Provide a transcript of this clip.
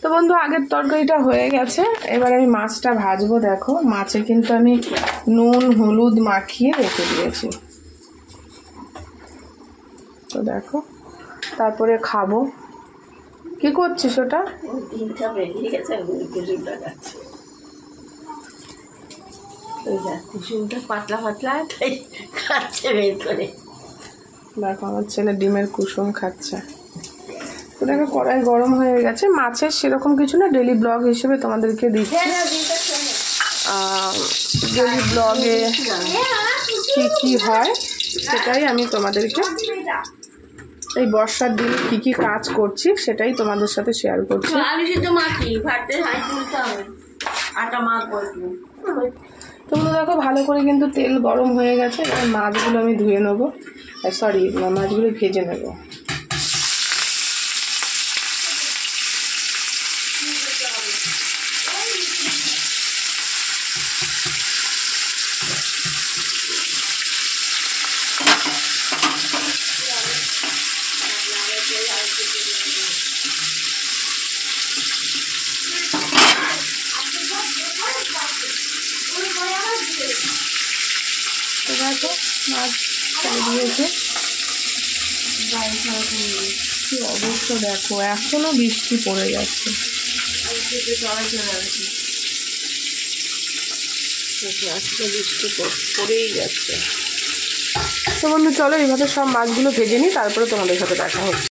তো বন্ধু আগের তরকারিটা হয়ে গেছে, এবার আমি মাছটা ভাজবো। দেখো মাছে কিন্তু আমি নুন হলুদ মাখিয়ে রেখে দিয়েছি। তো দেখো তারপরে খাবো। কি করছিস ওটা? পাতলা পাতলা খাচ্ছে বের করে। দেখো আমার ছেলে ডিমের কুসুম খাচ্ছে। তো দেখো কড়াই গরম হয়ে গেছে। মাছের সেরকম কিছু না, ডেলি ব্লগ হিসেবে তোমাদেরকে দিচ্ছি। ডেলি ব্লগে কি কি হয় সেটাই আমি তোমাদেরকে, এই বর্ষার দিনে কি কি কাজ করছি সেটাই তোমাদের সাথে শেয়ার করছি। তোমরা দেখো ভালো করে কিন্তু তেল গরম হয়ে গেছে। এবার মাছগুলো আমি ধুয়ে নেবো, সরি মাছগুলো ভেজে নেবো। দেখো মাছ ছেড়ে দিয়েছে। কি অবস্থা দেখো, এখনো বৃষ্টি পড়ে যাচ্ছে। আজকে বৃষ্টি পড়েই যাচ্ছে। তো বন্ধু চলো এইভাবে সব মাছগুলো ভেজে নিই, তারপরে তোমাদের সাথে দেখা হচ্ছে।